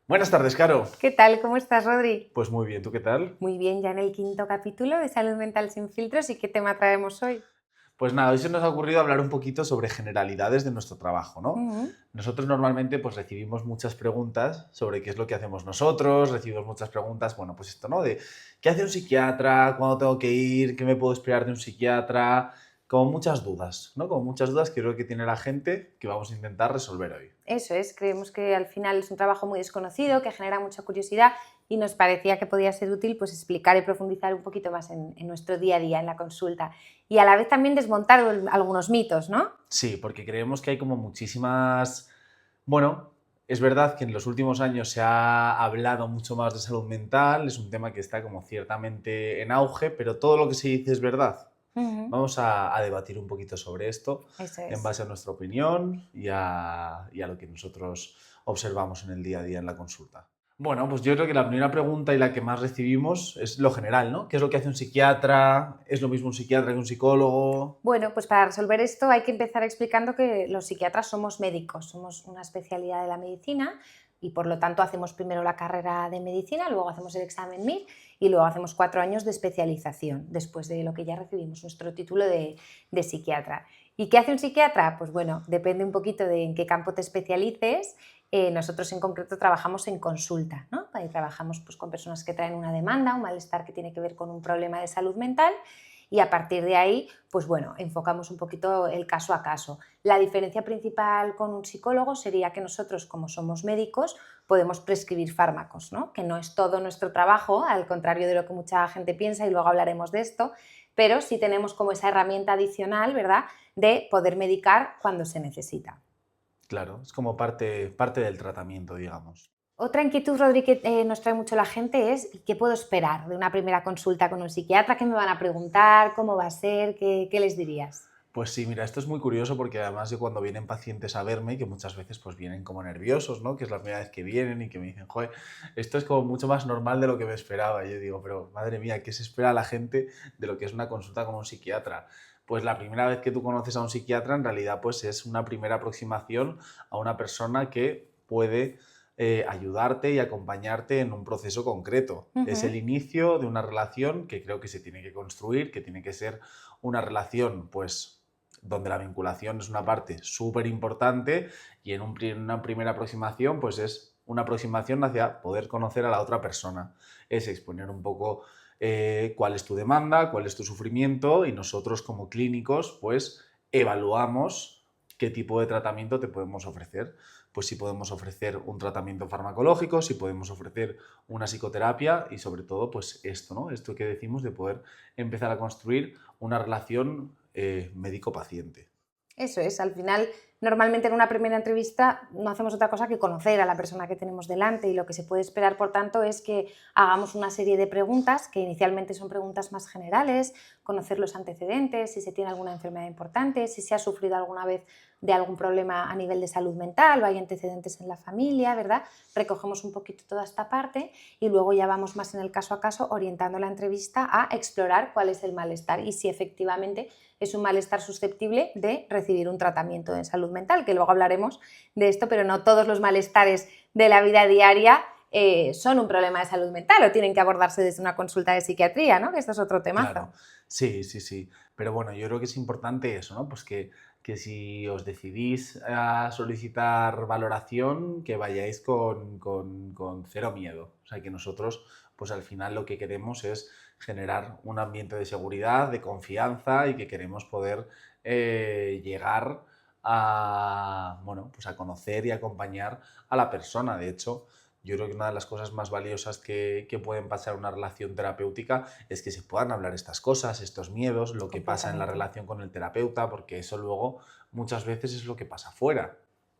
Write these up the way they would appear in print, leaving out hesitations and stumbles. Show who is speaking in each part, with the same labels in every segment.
Speaker 1: Buenas tardes, Caro.
Speaker 2: ¿Qué tal? ¿Cómo estás, Rodri?
Speaker 1: Pues muy bien, ¿tú qué tal?
Speaker 2: Muy bien, ya en el quinto capítulo de Salud Mental sin filtros. ¿Y qué tema traemos hoy?
Speaker 1: Pues nada, hoy se nos ha ocurrido hablar un poquito sobre generalidades de nuestro trabajo, ¿no?
Speaker 2: Ujú.
Speaker 1: Nosotros normalmente pues recibimos muchas preguntas sobre qué es lo que hacemos nosotros, recibimos muchas preguntas, bueno, pues esto, ¿no? De ¿qué hace un psiquiatra? ¿Cuándo tengo que ir? ¿Qué me puedo esperar de un psiquiatra? Como muchas dudas, ¿no? Como muchas dudas que creo que tiene la gente que vamos a intentar resolver hoy.
Speaker 2: Eso es, creemos que al final es un trabajo muy desconocido, que genera mucha curiosidad y nos parecía que podía ser útil pues, explicar y profundizar un poquito más en nuestro día a día, en la consulta. Y a la vez también desmontar algunos mitos, ¿no?
Speaker 1: Sí, porque creemos que hay como muchísimas... Bueno, es verdad que en los últimos años se ha hablado mucho más de salud mental, es un tema que está como ciertamente en auge, pero todo lo que se dice es verdad.
Speaker 2: Ujú.
Speaker 1: Vamos a debatir un poquito sobre esto
Speaker 2: Eso
Speaker 1: en
Speaker 2: es.
Speaker 1: base a nuestra opinión y a lo que nosotros observamos en el día a día en la consulta. Bueno, pues yo creo que la primera pregunta y la que más recibimos es lo general, ¿no? ¿Qué es lo que hace un psiquiatra? ¿Es lo mismo un psiquiatra que un psicólogo?
Speaker 2: Bueno, pues para resolver esto hay que empezar explicando que los psiquiatras somos médicos, somos una especialidad de la medicina y por lo tanto hacemos primero la carrera de medicina, luego hacemos el examen MIR y luego hacemos 4 años de especialización después de lo que ya recibimos nuestro título de psiquiatra. ¿Y qué hace un psiquiatra? Pues bueno, depende un poquito de en qué campo te especialices. Nosotros en concreto trabajamos en consulta, ¿no? Ahí trabajamos pues, con personas que traen una demanda, un malestar que tiene que ver con un problema de salud mental y a partir de ahí, pues bueno, enfocamos un poquito el caso a caso. La diferencia principal con un psicólogo sería que nosotros, como somos médicos, podemos prescribir fármacos, ¿no? Que no es todo nuestro trabajo, al contrario de lo que mucha gente piensa, y luego hablaremos de esto, pero sí tenemos como esa herramienta adicional, ¿verdad?, de poder medicar cuando se necesita.
Speaker 1: Claro, es como parte del tratamiento, digamos.
Speaker 2: Otra inquietud, Rodri, que nos trae mucho la gente es ¿qué puedo esperar de una primera consulta con un psiquiatra? ¿Qué me van a preguntar? ¿Cómo va a ser? ¿Qué les dirías?
Speaker 1: Pues sí, mira, esto es muy curioso porque además yo cuando vienen pacientes a verme, que muchas veces pues vienen como nerviosos, ¿no? Que es la primera vez que vienen y que me dicen, joder, esto es como mucho más normal de lo que me esperaba. Y yo digo, pero madre mía, ¿qué se espera la gente de lo que es una consulta con un psiquiatra? Pues la primera vez que tú conoces a un psiquiatra en realidad pues es una primera aproximación a una persona que puede ayudarte y acompañarte en un proceso concreto. Es el
Speaker 2: Ujú.
Speaker 1: inicio de una relación que creo que se tiene que construir, que tiene que ser una relación pues donde la vinculación es una parte súper importante y en una primera aproximación pues es una aproximación hacia poder conocer a la otra persona. Es exponer un poco cuál es tu demanda, cuál es tu sufrimiento y nosotros como clínicos pues evaluamos qué tipo de tratamiento te podemos ofrecer. Pues si podemos ofrecer un tratamiento farmacológico, si podemos ofrecer una psicoterapia y sobre todo pues esto, ¿no? Esto que decimos de poder empezar a construir una relación médico-paciente.
Speaker 2: Eso es, al final, normalmente en una primera entrevista no hacemos otra cosa que conocer a la persona que tenemos delante y lo que se puede esperar, por tanto, es que hagamos una serie de preguntas, que inicialmente son preguntas más generales, conocer los antecedentes, si se tiene alguna enfermedad importante, si se ha sufrido alguna vez de algún problema a nivel de salud mental o hay antecedentes en la familia, ¿verdad? Recogemos un poquito toda esta parte y luego ya vamos más en el caso a caso orientando la entrevista a explorar cuál es el malestar y si efectivamente es un malestar susceptible de recibir un tratamiento de salud mental, que luego hablaremos de esto, pero no todos los malestares de la vida diaria son un problema de salud mental o tienen que abordarse desde una consulta de psiquiatría, ¿no? Que esto es otro temazo.
Speaker 1: Claro, sí, sí, sí. Pero bueno, yo creo que es importante eso, ¿no? Pues que si os decidís a solicitar valoración, que vayáis con cero miedo. O sea, que nosotros, pues al final lo que queremos es generar un ambiente de seguridad, de confianza y que queremos poder llegar a, bueno, pues a conocer y acompañar a la persona. De hecho, yo creo que una de las cosas más valiosas que pueden pasar en una relación terapéutica es que se puedan hablar estas cosas, estos miedos, lo que pasa en la
Speaker 2: Completamente.
Speaker 1: relación con el terapeuta, porque eso luego muchas veces es lo que pasa fuera.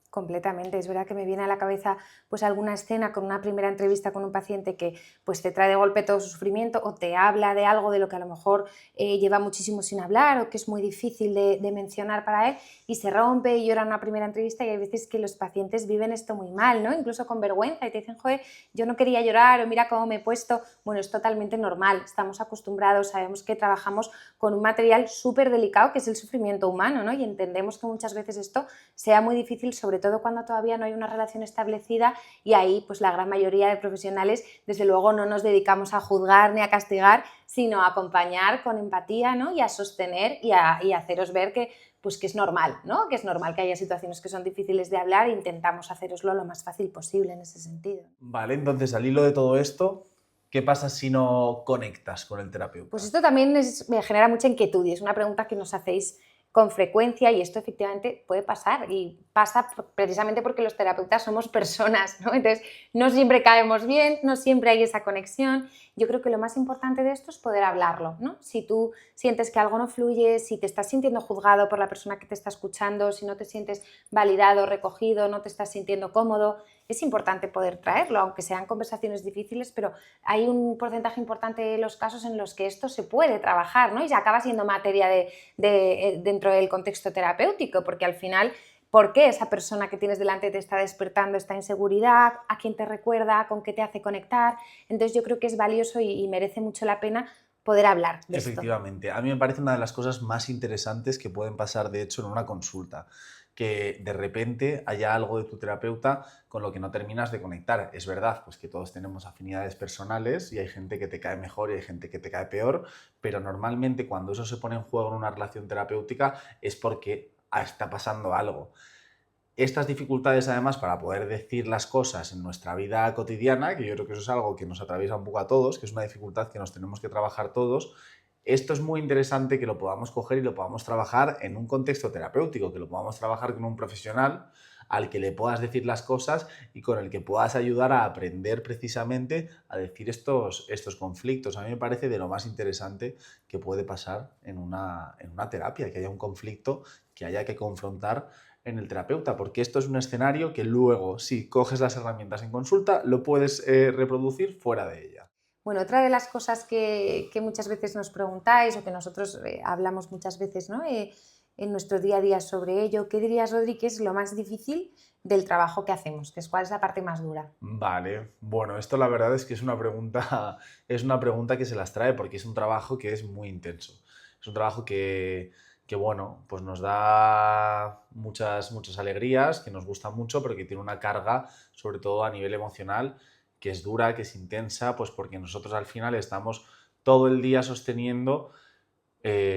Speaker 2: Completamente, es verdad que me viene a la cabeza pues alguna escena con una primera entrevista con un paciente que pues te trae de golpe todo su sufrimiento o te habla de algo de lo que a lo mejor lleva muchísimo sin hablar o que es muy difícil de mencionar para él y se rompe y llora en una primera entrevista y hay veces que los pacientes viven esto muy mal, ¿no? Incluso con vergüenza y te dicen, joder, yo no quería llorar o mira cómo me he puesto. Bueno, es totalmente normal, estamos acostumbrados, sabemos que trabajamos con un material súper delicado que es el sufrimiento humano, ¿no? Y entendemos que muchas veces esto sea muy difícil, sobre sobre todo cuando todavía no hay una relación establecida, y ahí pues la gran mayoría de profesionales desde luego no nos dedicamos a juzgar ni a castigar, sino a acompañar con empatía, ¿no? Y a sostener y a haceros ver que, pues, que es normal, ¿no? Que es normal que haya situaciones que son difíciles de hablar e intentamos haceroslo lo más fácil posible en ese sentido.
Speaker 1: Vale, entonces al hilo de todo esto, ¿qué pasa si no conectas con el terapeuta?
Speaker 2: Pues esto también me genera mucha inquietud y es una pregunta que nos hacéis con frecuencia, y esto efectivamente puede pasar, y pasa precisamente porque los terapeutas somos personas, ¿no? Entonces no siempre caemos bien, no siempre hay esa conexión. Yo creo que lo más importante de esto es poder hablarlo, ¿no? Si tú sientes que algo no fluye, si te estás sintiendo juzgado por la persona que te está escuchando, si no te sientes validado, recogido, no te estás sintiendo cómodo, es importante poder traerlo, aunque sean conversaciones difíciles, pero hay un porcentaje importante de los casos en los que esto se puede trabajar, ¿no? Y se acaba siendo materia dentro del contexto terapéutico, porque al final, ¿por qué esa persona que tienes delante te está despertando esta inseguridad? ¿A quién te recuerda? ¿Con qué te hace conectar? Entonces yo creo que es valioso y merece mucho la pena poder hablar de esto.
Speaker 1: Efectivamente, a mí me parece una de las cosas más interesantes que pueden pasar, de hecho, en una consulta, que de repente haya algo de tu terapeuta con lo que no terminas de conectar. Es verdad, pues que todos tenemos afinidades personales y hay gente que te cae mejor y hay gente que te cae peor, pero normalmente cuando eso se pone en juego en una relación terapéutica es porque está pasando algo. Estas dificultades, además, para poder decir las cosas en nuestra vida cotidiana, que yo creo que eso es algo que nos atraviesa un poco a todos, que es una dificultad que nos tenemos que trabajar todos, esto es muy interesante que lo podamos coger y lo podamos trabajar en un contexto terapéutico, que lo podamos trabajar con un profesional al que le puedas decir las cosas y con el que puedas ayudar a aprender precisamente a decir estos conflictos. A mí me parece de lo más interesante que puede pasar en una terapia, que haya un conflicto que haya que confrontar en el terapeuta, porque esto es un escenario que luego, si coges las herramientas en consulta, lo puedes reproducir fuera de ella.
Speaker 2: Bueno, otra de las cosas que muchas veces nos preguntáis o que nosotros hablamos muchas veces, ¿no? En nuestro día a día sobre ello, ¿qué dirías, Rodri, que es lo más difícil del trabajo que hacemos? ¿Cuál es la parte más dura?
Speaker 1: Vale, bueno, esto la verdad es que es una pregunta que se las trae porque es un trabajo que es muy intenso. Es un trabajo que bueno, pues nos da muchas alegrías, que nos gusta mucho, pero que tiene una carga, sobre todo a nivel emocional, que es dura, que es intensa, pues porque nosotros al final estamos todo el día sosteniendo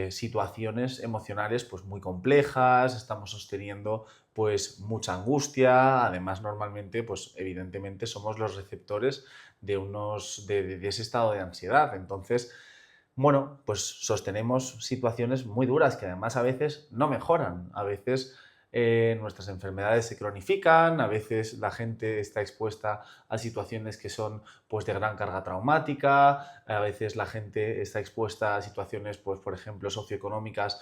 Speaker 1: situaciones emocionales pues muy complejas, estamos sosteniendo pues mucha angustia, además normalmente pues evidentemente somos los receptores de ese estado de ansiedad, entonces bueno, pues sostenemos situaciones muy duras que además a veces no mejoran, a veces nuestras enfermedades se cronifican, a veces la gente está expuesta a situaciones que son pues de gran carga traumática, a veces la gente está expuesta a situaciones pues por ejemplo socioeconómicas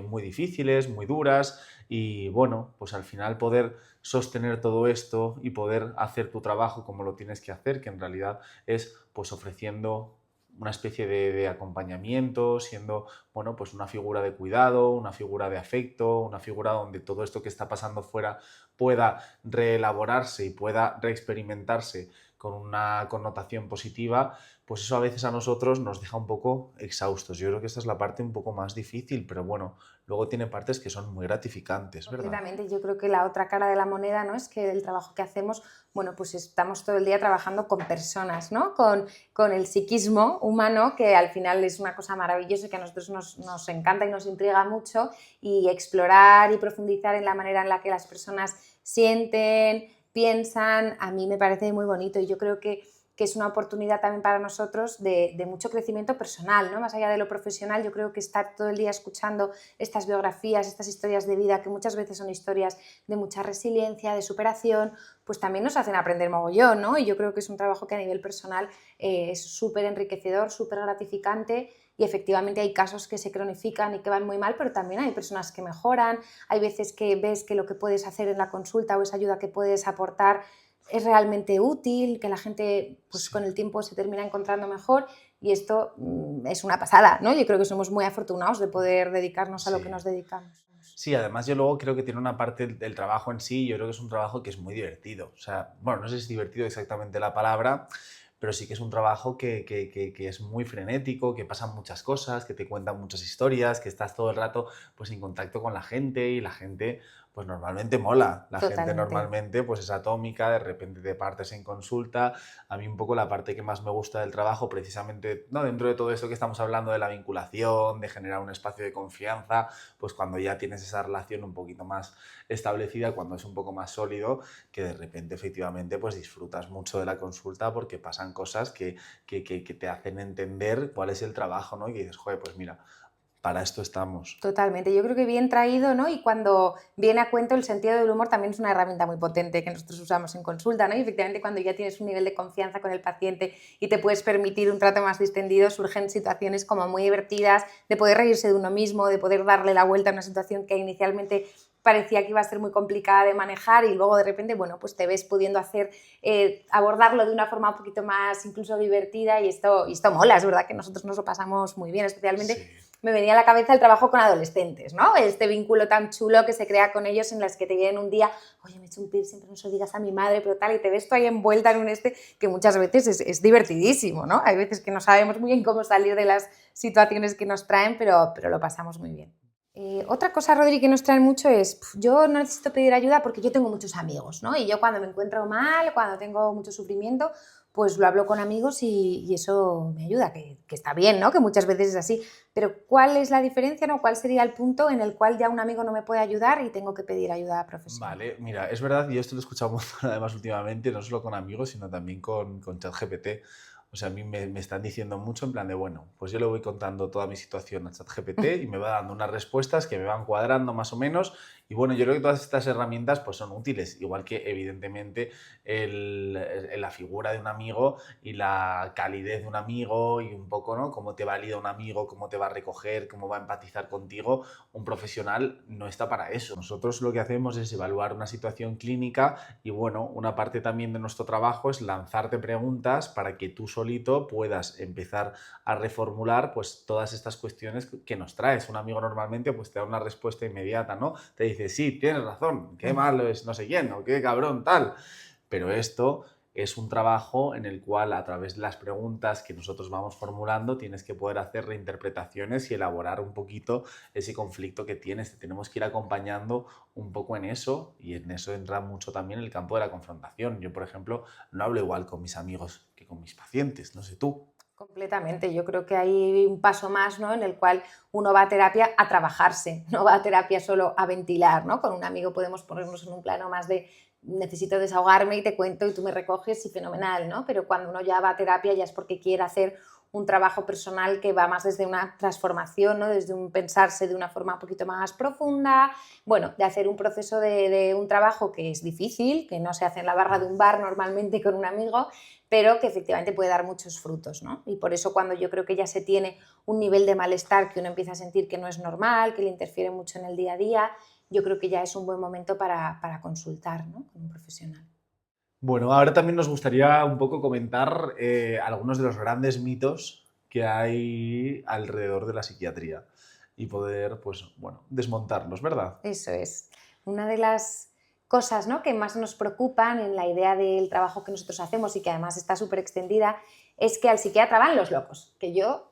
Speaker 1: muy difíciles, muy duras y bueno, pues al final poder sostener todo esto y poder hacer tu trabajo como lo tienes que hacer, que en realidad es pues ofreciendo una especie de acompañamiento, siendo bueno, pues una figura de cuidado, una figura de afecto, una figura donde todo esto que está pasando fuera pueda reelaborarse y pueda reexperimentarse con una connotación positiva, pues eso a veces a nosotros nos deja un poco exhaustos. Yo creo que esta es la parte un poco más difícil, pero bueno, luego tiene partes que son muy gratificantes, ¿verdad?
Speaker 2: Completamente. Yo creo que la otra cara de la moneda, ¿no? Es que el trabajo que hacemos, bueno, pues estamos todo el día trabajando con personas, ¿no? Con el psiquismo humano, que al final es una cosa maravillosa y que a nosotros nos encanta y nos intriga mucho, y explorar y profundizar en la manera en la que las personas sienten, piensan, a mí me parece muy bonito, y yo creo que es una oportunidad también para nosotros de mucho crecimiento personal, ¿no? Más allá de lo profesional, yo creo que estar todo el día escuchando estas biografías, estas historias de vida, que muchas veces son historias de mucha resiliencia, de superación, pues también nos hacen aprender mogollón, ¿no? Y yo creo que es un trabajo que a nivel personal es súper enriquecedor, súper gratificante, y efectivamente hay casos que se cronifican y que van muy mal, pero también hay personas que mejoran, hay veces que ves que lo que puedes hacer en la consulta o esa ayuda que puedes aportar es realmente útil, que la gente pues,
Speaker 1: Sí.
Speaker 2: con el tiempo se termina encontrando mejor, y esto es una pasada, ¿no? Yo creo que somos muy afortunados de poder dedicarnos a lo que
Speaker 1: Sí.
Speaker 2: nos dedicamos.
Speaker 1: Sí, además yo luego creo que tiene una parte del trabajo en sí, yo creo que es un trabajo que es muy divertido. O sea, bueno, no sé si es divertido exactamente la palabra, pero sí que es un trabajo que es muy frenético, que pasan muchas cosas, que te cuentan muchas historias, que estás todo el rato pues en contacto con la gente y la gente pues normalmente mola. La gente
Speaker 2: Totalmente.
Speaker 1: normalmente pues es atómica, de repente te partes en consulta. A mí un poco la parte que más me gusta del trabajo, precisamente, ¿no? Dentro de todo esto que estamos hablando de la vinculación, de generar un espacio de confianza, pues cuando ya tienes esa relación un poquito más establecida, cuando es un poco más sólido, que de repente efectivamente pues disfrutas mucho de la consulta porque pasan cosas que te hacen entender cuál es el trabajo, ¿no? Y que dices, joder, pues mira, para esto estamos.
Speaker 2: Totalmente, yo creo que bien traído, ¿no? Y cuando viene a cuento el sentido del humor también es una herramienta muy potente que nosotros usamos en consulta, ¿no? Y efectivamente cuando ya tienes un nivel de confianza con el paciente y te puedes permitir un trato más distendido, surgen situaciones como muy divertidas, de poder reírse de uno mismo, de poder darle la vuelta a una situación que inicialmente parecía que iba a ser muy complicada de manejar y luego de repente, bueno, pues te ves pudiendo hacer, abordarlo de una forma un poquito más incluso divertida y esto mola, es verdad que nosotros nos lo pasamos muy bien, especialmente
Speaker 1: Sí.
Speaker 2: me venía a la cabeza el trabajo con adolescentes, ¿no? Este vínculo tan chulo que se crea con ellos en las que te vienen un día, oye, me he hecho un piercing, pero no se lo digas a mi madre, pero tal, y te ves tú ahí envuelta en un que muchas veces es divertidísimo, ¿no? Hay veces que no sabemos muy bien cómo salir de las situaciones que nos traen, pero lo pasamos muy bien. Otra cosa, Rodri, que nos traen mucho es, yo no necesito pedir ayuda porque yo tengo muchos amigos, ¿no? Y yo cuando me encuentro mal, cuando tengo mucho sufrimiento, pues lo hablo con amigos y eso me ayuda, que está bien, ¿no? Que muchas veces es así. Pero ¿cuál es la diferencia, no? ¿Cuál sería el punto en el cual ya un amigo no me puede ayudar y tengo que pedir ayuda profesional?
Speaker 1: Vale, mira, es verdad, y esto lo he escuchado mucho además últimamente, no solo con amigos, sino también con ChatGPT. O sea, a mí me están diciendo mucho en plan de, bueno, pues yo le voy contando toda mi situación a ChatGPT y me va dando unas respuestas que me van cuadrando más o menos. Y bueno, yo creo que todas estas herramientas pues son útiles, igual que evidentemente la figura de un amigo y la calidez de un amigo y un poco, ¿no? Cómo te valida un amigo, cómo te va a recoger, cómo va a empatizar contigo. Un profesional no está para eso. Nosotros lo que hacemos es evaluar una situación clínica y bueno, una parte también de nuestro trabajo es lanzarte preguntas para que tú solito puedas empezar a reformular pues todas estas cuestiones que nos traes. Un amigo normalmente pues te da una respuesta inmediata, ¿no? Te dice, sí, tienes razón, qué malo es no sé quién o qué cabrón tal. Pero esto es un trabajo en el cual a través de las preguntas que nosotros vamos formulando tienes que poder hacer reinterpretaciones y elaborar un poquito ese conflicto que tienes. Te tenemos que ir acompañando un poco en eso y en eso entra mucho también el campo de la confrontación. Yo, por ejemplo, no hablo igual con mis amigos que con mis pacientes, no sé tú.
Speaker 2: Completamente, yo creo que hay un paso más, ¿no? En el cual uno va a terapia a trabajarse, no va a terapia solo a ventilar, ¿no? Con un amigo podemos ponernos en un plano más de necesito desahogarme y te cuento y tú me recoges y fenomenal, ¿no? Pero cuando uno ya va a terapia ya es porque quiere hacer un trabajo personal que va más desde una transformación, ¿no? Desde un pensarse de una forma un poquito más profunda, bueno, de hacer un proceso de un trabajo que es difícil, que no se hace en la barra de un bar normalmente con un amigo, pero que efectivamente puede dar muchos frutos, ¿no? Y por eso cuando yo creo que ya se tiene un nivel de malestar que uno empieza a sentir que no es normal, que le interfiere mucho en el día a día, yo creo que ya es un buen momento para consultar, ¿no? Con un profesional.
Speaker 1: Bueno, ahora también nos gustaría un poco comentar algunos de los grandes mitos que hay alrededor de la psiquiatría y poder, pues, bueno, desmontarlos, ¿verdad?
Speaker 2: Eso es. Una de las cosas, ¿no?, que más nos preocupan en la idea del trabajo que nosotros hacemos y que además está súper extendida es que al psiquiatra van los locos. Que yo,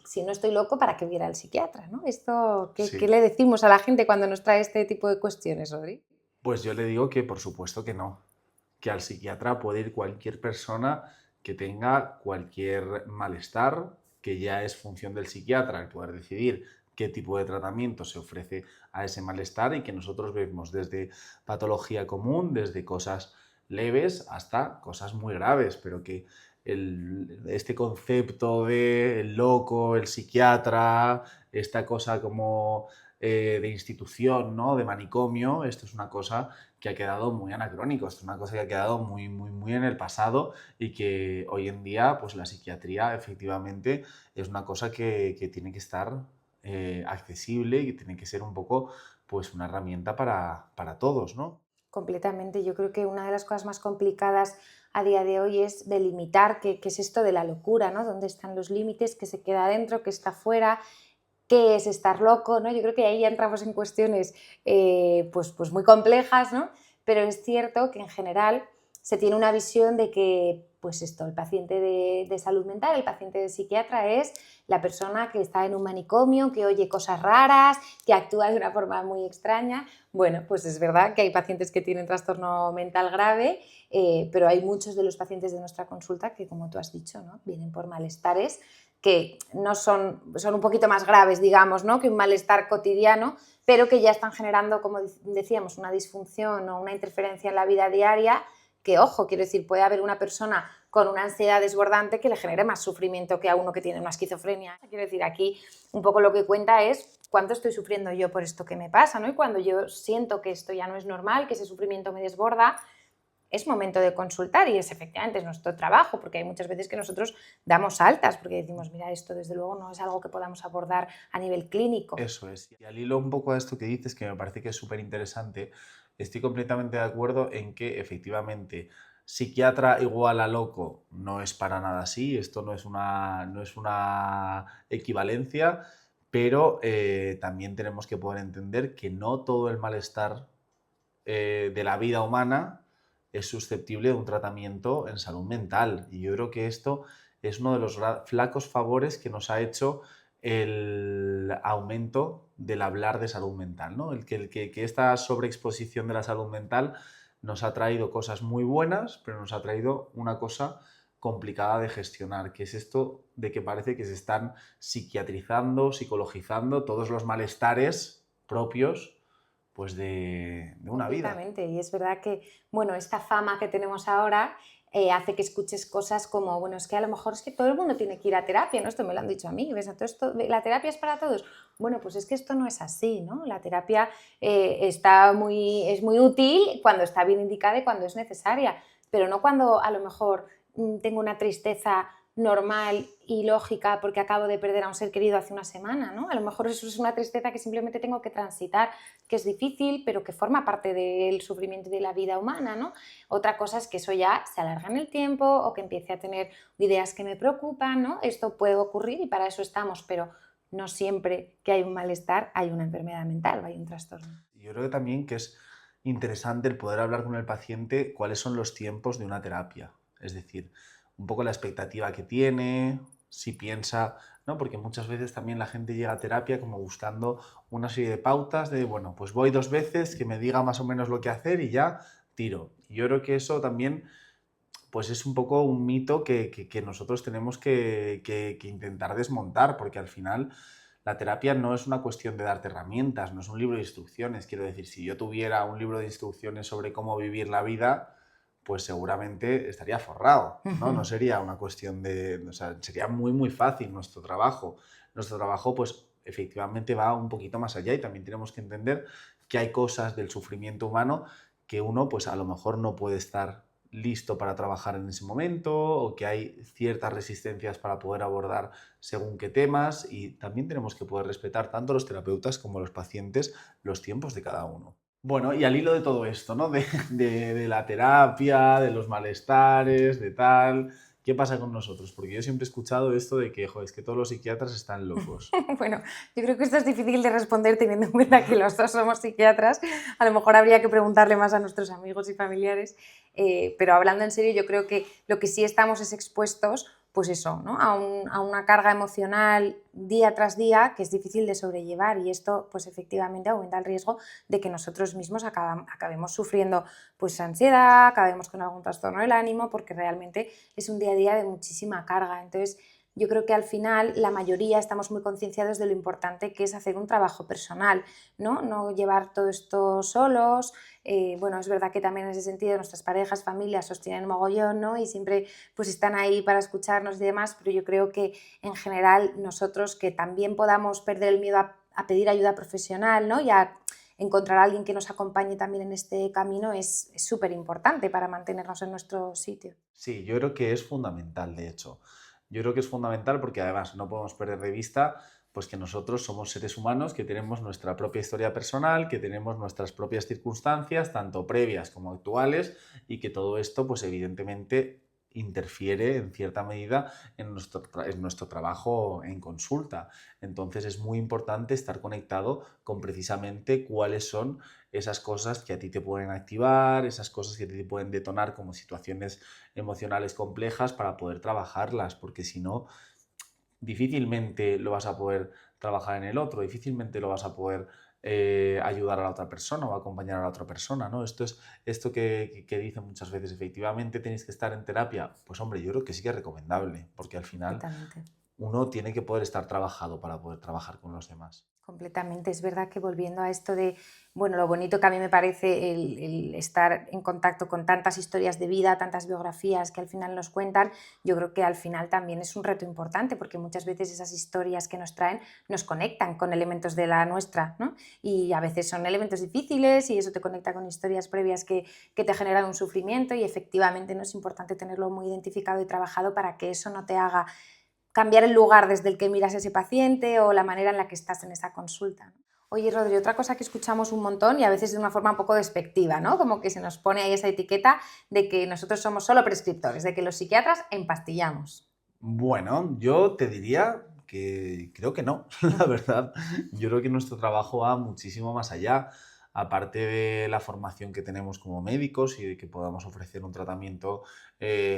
Speaker 2: si no estoy loco, ¿para qué viera al psiquiatra, ¿no? Esto, ¿qué
Speaker 1: Sí.
Speaker 2: le decimos a la gente cuando nos trae este tipo de cuestiones, Rodri?
Speaker 1: Pues yo le digo que por supuesto que no, que al psiquiatra puede ir cualquier persona que tenga cualquier malestar, que ya es función del psiquiatra el poder decidir qué tipo de tratamiento se ofrece a ese malestar y que nosotros vemos desde patología común, desde cosas leves hasta cosas muy graves, pero que este concepto de el loco, el psiquiatra, esta cosa como de institución, ¿no? De manicomio, esto es una cosa que ha quedado muy anacrónico, esto es una cosa que ha quedado muy en el pasado y que hoy en día, pues la psiquiatría efectivamente es una cosa que tiene que estar accesible y que tiene que ser un poco, pues una herramienta para todos, ¿no?
Speaker 2: Completamente. Yo creo que una de las cosas más complicadas a día de hoy es delimitar qué es esto de la locura, ¿no? ¿Dónde están los límites? ¿Qué se queda dentro? ¿Qué está fuera? ¿Qué es estar loco? ¿No? Yo creo que ahí ya entramos en cuestiones pues muy complejas, ¿no? Pero es cierto que en general se tiene una visión de que Pues esto, el paciente de salud mental, el paciente de psiquiatra es la persona que está en un manicomio, que oye cosas raras, que actúa de una forma muy extraña. Bueno, pues es verdad que hay pacientes que tienen trastorno mental grave, pero hay muchos de los pacientes de nuestra consulta que, como tú has dicho, ¿no? Vienen por malestares que no son un poquito más graves, digamos, ¿no? Que un malestar cotidiano, pero que ya están generando, como decíamos, una disfunción o una interferencia en la vida diaria que, ojo, quiero decir, puede haber una persona con una ansiedad desbordante que le genere más sufrimiento que a uno que tiene una esquizofrenia. Quiero decir, aquí un poco lo que cuenta es cuánto estoy sufriendo yo por esto que me pasa, ¿no? Y cuando yo siento que esto ya no es normal, que ese sufrimiento me desborda, es momento de consultar y efectivamente es nuestro trabajo, porque hay muchas veces que nosotros damos altas porque decimos, mira, esto desde luego no es algo que podamos abordar a nivel clínico.
Speaker 1: Eso es. Y al hilo un poco a esto que dices, que me parece que es súper interesante, estoy completamente de acuerdo en que efectivamente psiquiatra igual a loco no es para nada así, esto no es una equivalencia, pero también tenemos que poder entender que no todo el malestar de la vida humana es susceptible de un tratamiento en salud mental. Y yo creo que esto es uno de los flacos favores que nos ha hecho el aumento del hablar de salud mental, ¿no? Que esta sobreexposición de la salud mental nos ha traído cosas muy buenas, pero nos ha traído una cosa complicada de gestionar, que es esto de que parece que se están psiquiatrizando, psicologizando todos los malestares propios pues de una vida.
Speaker 2: Completamente, y es verdad que, bueno, esta fama que tenemos ahora hace que escuches cosas como, bueno, es que a lo mejor es que todo el mundo tiene que ir a terapia, ¿no? Esto me lo han dicho a mí, ¿ves? Entonces, ¿la terapia es para todos? Bueno, pues es que esto no es así, ¿no? La terapia es muy útil cuando está bien indicada y cuando es necesaria, pero no cuando a lo mejor tengo una tristeza normal y lógica porque acabo de perder a un ser querido hace una semana, ¿no? A lo mejor eso es una tristeza que simplemente tengo que transitar, que es difícil, pero que forma parte del sufrimiento de la vida humana, ¿no? Otra cosa es que eso ya se alarga en el tiempo o que empiece a tener ideas que me preocupan, ¿no? Esto puede ocurrir y para eso estamos, pero no siempre que hay un malestar hay una enfermedad mental o hay un trastorno.
Speaker 1: Yo creo que también que es interesante el poder hablar con el paciente cuáles son los tiempos de una terapia. Es decir, un poco la expectativa que tiene, si piensa, ¿no? Porque muchas veces también la gente llega a terapia como buscando una serie de pautas de, bueno, pues voy 2 veces, que me diga más o menos lo que hacer y ya tiro. Y yo creo que eso también pues es un poco un mito que nosotros tenemos que intentar desmontar, porque al final la terapia no es una cuestión de darte herramientas, no es un libro de instrucciones. Quiero decir, si yo tuviera un libro de instrucciones sobre cómo vivir la vida, pues seguramente estaría forrado, ¿no? No sería una cuestión de... O sea, sería muy, muy fácil nuestro trabajo. Nuestro trabajo, pues, efectivamente va un poquito más allá y también tenemos que entender que hay cosas del sufrimiento humano que uno, pues, a lo mejor no puede estar listo para trabajar en ese momento o que hay ciertas resistencias para poder abordar según qué temas y también tenemos que poder respetar tanto los terapeutas como los pacientes los tiempos de cada uno. Bueno, y al hilo de todo esto, ¿no? De la terapia, de los malestares, de tal, ¿qué pasa con nosotros? Porque yo siempre he escuchado esto de que, joder, es que todos los psiquiatras están locos.
Speaker 2: Bueno, yo creo que esto es difícil de responder teniendo en cuenta que los dos somos psiquiatras. A lo mejor habría que preguntarle más a nuestros amigos y familiares, pero hablando en serio, yo creo que lo que sí estamos es expuestos, pues eso, ¿no? A una carga emocional día tras día que es difícil de sobrellevar y esto, pues efectivamente aumenta el riesgo de que nosotros mismos acabemos sufriendo pues ansiedad, acabemos con algún trastorno del ánimo, porque realmente es un día a día de muchísima carga. Entonces, yo creo que al final la mayoría estamos muy concienciados de lo importante que es hacer un trabajo personal, no llevar todo esto solos. Bueno, es verdad que también en ese sentido nuestras parejas, familias sostienen mogollón, ¿no? Y siempre pues están ahí para escucharnos y demás, pero yo creo que en general nosotros que también podamos perder el miedo a pedir ayuda profesional, ¿no? Y a encontrar a alguien que nos acompañe también en este camino es súper importante para mantenernos en nuestro sitio.
Speaker 1: Sí, yo creo que es fundamental, de hecho. Yo creo que es fundamental porque además no podemos perder de vista pues que nosotros somos seres humanos que tenemos nuestra propia historia personal, que tenemos nuestras propias circunstancias, tanto previas como actuales, y que todo esto pues evidentemente interfiere en cierta medida en nuestro trabajo en consulta. Entonces es muy importante estar conectado con precisamente cuáles son esas cosas que a ti te pueden activar, esas cosas que a ti te pueden detonar como situaciones emocionales complejas para poder trabajarlas, porque si no, difícilmente lo vas a poder trabajar en el otro, difícilmente lo vas a poder ayudar a la otra persona o acompañar a la otra persona, ¿no? Esto que dicen muchas veces, efectivamente tenéis que estar en terapia. Pues hombre, yo creo que sí que es recomendable, porque al final
Speaker 2: Completamente.
Speaker 1: uno tiene que poder estar trabajado para poder trabajar con los demás.
Speaker 2: Completamente, es verdad que volviendo a esto de, bueno, lo bonito que a mí me parece el estar en contacto con tantas historias de vida, tantas biografías que al final nos cuentan, yo creo que al final también es un reto importante porque muchas veces esas historias que nos traen nos conectan con elementos de la nuestra, ¿no? Y a veces son elementos difíciles y eso te conecta con historias previas que te generan un sufrimiento y efectivamente no es importante tenerlo muy identificado y trabajado para que eso no te haga cambiar el lugar desde el que miras a ese paciente o la manera en la que estás en esa consulta, ¿no? Oye, Rodri, otra cosa que escuchamos un montón y a veces de una forma un poco despectiva, ¿no? Como que se nos pone ahí esa etiqueta de que nosotros somos solo prescriptores, de que los psiquiatras empastillamos.
Speaker 1: Bueno, yo te diría que creo que no, la verdad. Yo creo que nuestro trabajo va muchísimo más allá. Aparte de la formación que tenemos como médicos y de que podamos ofrecer un tratamiento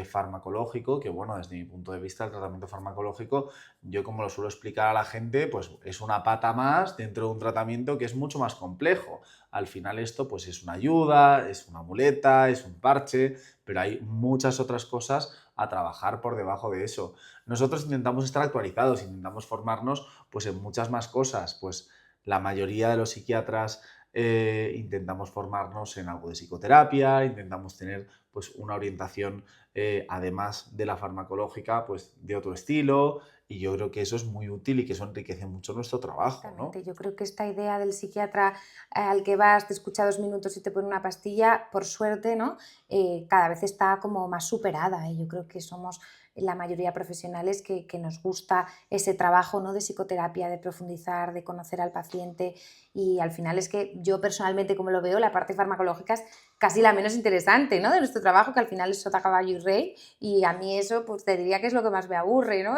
Speaker 1: farmacológico, que bueno, desde mi punto de vista, el tratamiento farmacológico, yo como lo suelo explicar a la gente, pues es una pata más dentro de un tratamiento que es mucho más complejo. Al final esto pues es una ayuda, es una muleta, es un parche, pero hay muchas otras cosas a trabajar por debajo de eso. Nosotros intentamos estar actualizados, intentamos formarnos pues en muchas más cosas, pues la mayoría de los psiquiatras intentamos formarnos en algo de psicoterapia, intentamos tener pues una orientación además de la farmacológica pues de otro estilo y yo creo que eso es muy útil y que eso enriquece mucho nuestro trabajo, ¿no?
Speaker 2: Exactamente, yo creo que esta idea del psiquiatra al que vas, te escucha 2 minutos y te pone una pastilla, por suerte, ¿no? Cada vez está como más superada. Yo creo que somos la mayoría profesionales que nos gusta ese trabajo, ¿no? De psicoterapia, de profundizar, de conocer al paciente y al final es que yo personalmente, como lo veo, la parte farmacológica es casi la menos interesante, ¿no? De nuestro trabajo, que al final es sota, caballo y rey y a mí eso pues te diría que es lo que más me aburre, ¿no?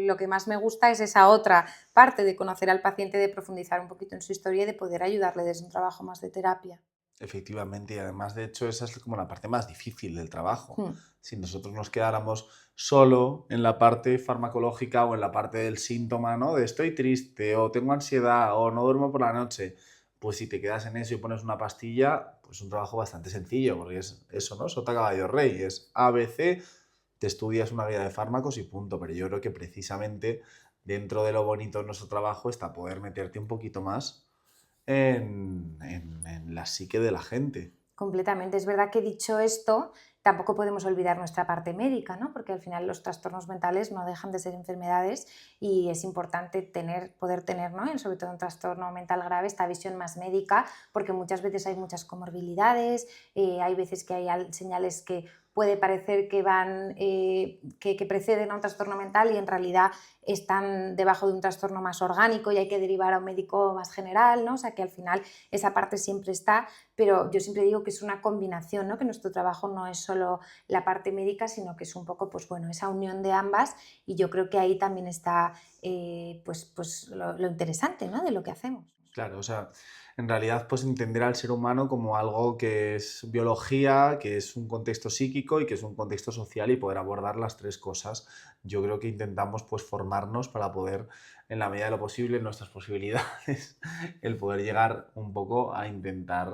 Speaker 2: Lo que más me gusta es esa otra parte de conocer al paciente, de profundizar un poquito en su historia y de poder ayudarle desde un trabajo más de terapia.
Speaker 1: Efectivamente, y además, de hecho, esa es como la parte más difícil del trabajo.
Speaker 2: Hmm.
Speaker 1: Si nosotros nos quedáramos solo en la parte farmacológica o en la parte del síntoma, ¿no? De estoy triste o tengo ansiedad o no duermo por la noche, pues si te quedas en eso y pones una pastilla, pues es un trabajo bastante sencillo, porque es eso, ¿no? Sota, caballo, rey, es ABC, te estudias una guía de fármacos y punto. Pero yo creo que precisamente dentro de lo bonito de nuestro trabajo está poder meterte un poquito más en la psique de la gente.
Speaker 2: Completamente. Es verdad que dicho esto, tampoco podemos olvidar nuestra parte médica, ¿no? Porque al final los trastornos mentales no dejan de ser enfermedades y es importante poder tener, ¿no? Sobre todo un trastorno mental grave, esta visión más médica, porque muchas veces hay muchas comorbilidades, hay veces que hay señales que puede parecer que que preceden a un trastorno mental y en realidad están debajo de un trastorno más orgánico y hay que derivar a un médico más general, ¿no? O sea que al final esa parte siempre está, pero yo siempre digo que es una combinación, ¿no? Que nuestro trabajo no es solo la parte médica, sino que es un poco pues, bueno, esa unión de ambas y yo creo que ahí también está pues lo interesante, ¿no? De lo que hacemos.
Speaker 1: Claro, o sea, en realidad pues entender al ser humano como algo que es biología, que es un contexto psíquico y que es un contexto social y poder abordar las tres cosas. Yo creo que intentamos pues formarnos para poder, en la medida de lo posible, en nuestras posibilidades, el poder llegar un poco a intentar,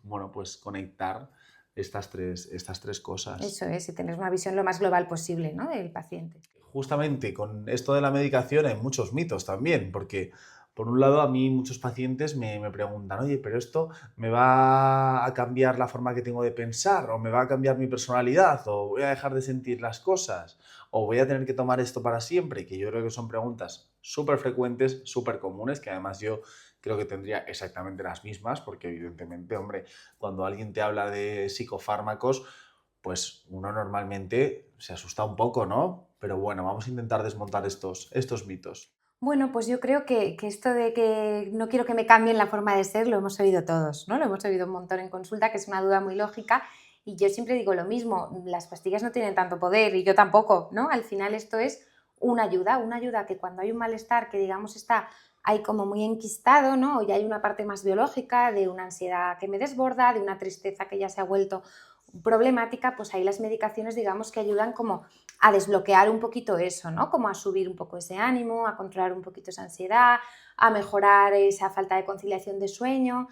Speaker 1: bueno, pues conectar estas tres cosas.
Speaker 2: Eso es, y tener una visión lo más global posible, ¿no? Del paciente.
Speaker 1: Justamente con esto de la medicación hay muchos mitos también, porque por un lado a mí muchos pacientes me preguntan, oye, pero esto me va a cambiar la forma que tengo de pensar, o me va a cambiar mi personalidad, o voy a dejar de sentir las cosas, o voy a tener que tomar esto para siempre, que yo creo que son preguntas súper frecuentes, súper comunes, que además yo creo que tendría exactamente las mismas, porque evidentemente, hombre, cuando alguien te habla de psicofármacos, pues uno normalmente se asusta un poco, ¿no? Pero bueno, vamos a intentar desmontar estos mitos.
Speaker 2: Bueno, pues yo creo que esto de que no quiero que me cambien la forma de ser lo hemos oído todos, ¿no? Lo hemos oído un montón en consulta, que es una duda muy lógica Y yo siempre digo lo mismo, las pastillas no tienen tanto poder y yo tampoco, ¿no? Al final esto es una ayuda que cuando hay un malestar que digamos está ahí como muy enquistado, ¿no? O ya hay una parte más biológica de una ansiedad que me desborda, de una tristeza que ya se ha vuelto problemática, pues ahí las medicaciones digamos que ayudan como a desbloquear un poquito eso, ¿no? Como a subir un poco ese ánimo, a controlar un poquito esa ansiedad, a mejorar esa falta de conciliación de sueño,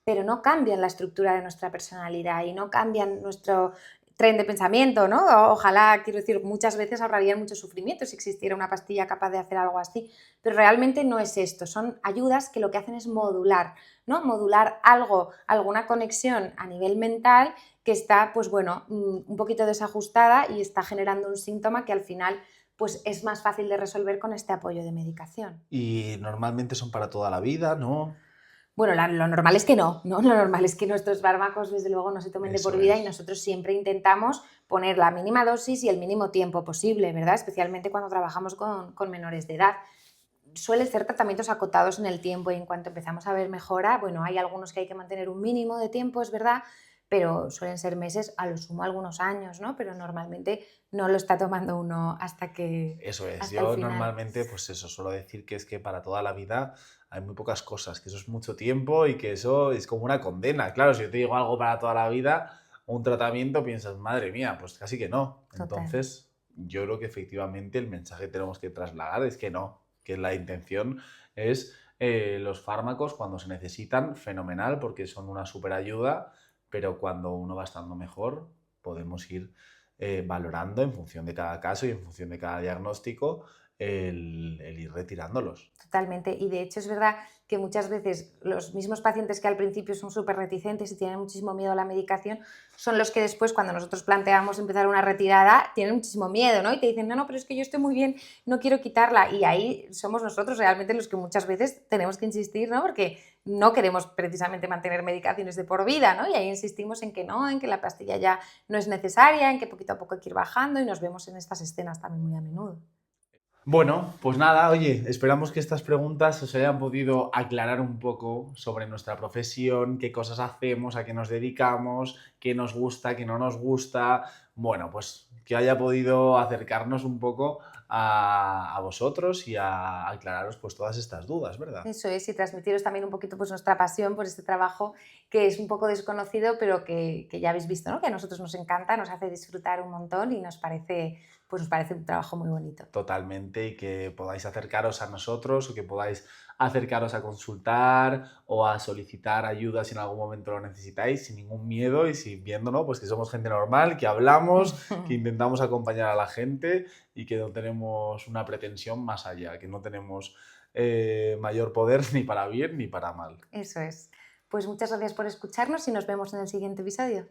Speaker 2: pero no cambian la estructura de nuestra personalidad y no cambian nuestro tren de pensamiento, ¿no? Ojalá, quiero decir, muchas veces ahorrarían mucho sufrimiento si existiera una pastilla capaz de hacer algo así, pero realmente no es esto, son ayudas que lo que hacen es modular, ¿no? Modular algo, alguna conexión a nivel mental que está, pues bueno, un poquito desajustada y está generando un síntoma que al final pues es más fácil de resolver con este apoyo de medicación.
Speaker 1: Y normalmente son para toda la vida, ¿no?
Speaker 2: Bueno, lo normal es que no, ¿no? Lo normal es que nuestros fármacos, desde luego, no se tomen de por
Speaker 1: Eso
Speaker 2: vida y
Speaker 1: es.
Speaker 2: nosotros siempre intentamos poner la mínima dosis y el mínimo tiempo posible, ¿verdad? Especialmente cuando trabajamos con menores de edad. Suelen ser tratamientos acotados en el tiempo y en cuanto empezamos a ver mejora, bueno, hay algunos que hay que mantener un mínimo de tiempo, es verdad, pero suelen ser meses, a lo sumo algunos años, ¿no? Pero normalmente no lo está tomando uno
Speaker 1: Eso es.
Speaker 2: hasta el
Speaker 1: Yo
Speaker 2: final.
Speaker 1: normalmente, pues eso, suelo decir que es que para toda la vida hay muy pocas cosas, que eso es mucho tiempo y que eso es como una condena. Claro, si yo te digo algo para toda la vida, un tratamiento, piensas, madre mía, pues casi que no.
Speaker 2: Total.
Speaker 1: Entonces, yo creo que efectivamente el mensaje que tenemos que trasladar es que no, que la intención es los fármacos cuando se necesitan, fenomenal, porque son una super ayuda, pero cuando uno va estando mejor, podemos ir valorando en función de cada caso y en función de cada diagnóstico el ir retirándolos.
Speaker 2: Totalmente. Y de hecho es verdad que muchas veces los mismos pacientes que al principio son súper reticentes y tienen muchísimo miedo a la medicación son los que después, cuando nosotros planteamos empezar una retirada, tienen muchísimo miedo, ¿no? Y te dicen, no, no, pero es que yo estoy muy bien, no quiero quitarla. Y ahí somos nosotros realmente los que muchas veces tenemos que insistir, ¿no? Porque no queremos precisamente mantener medicaciones de por vida, ¿no? Y ahí insistimos en que no, en que la pastilla ya no es necesaria, en que poquito a poco hay que ir bajando y nos vemos en estas escenas también muy a menudo.
Speaker 1: Bueno, pues nada, oye, esperamos que estas preguntas os hayan podido aclarar un poco sobre nuestra profesión, qué cosas hacemos, a qué nos dedicamos, qué nos gusta, qué no nos gusta. Bueno, pues que haya podido acercarnos un poco a vosotros y a aclararos pues todas estas dudas, ¿verdad?
Speaker 2: Eso es, y transmitiros también un poquito pues, nuestra pasión por este trabajo que es un poco desconocido, pero que ya habéis visto, ¿no? Que a nosotros nos encanta, nos hace disfrutar un montón y pues, nos parece un trabajo muy bonito.
Speaker 1: Totalmente, y que podáis acercaros a nosotros o que podáis acercaros a consultar o a solicitar ayuda si en algún momento lo necesitáis sin ningún miedo y sin viendo, ¿no? Pues que somos gente normal, que hablamos, que intentamos acompañar a la gente y que no tenemos una pretensión más allá, que no tenemos mayor poder ni para bien ni para mal.
Speaker 2: Eso es. Pues muchas gracias por escucharnos y nos vemos en el siguiente episodio.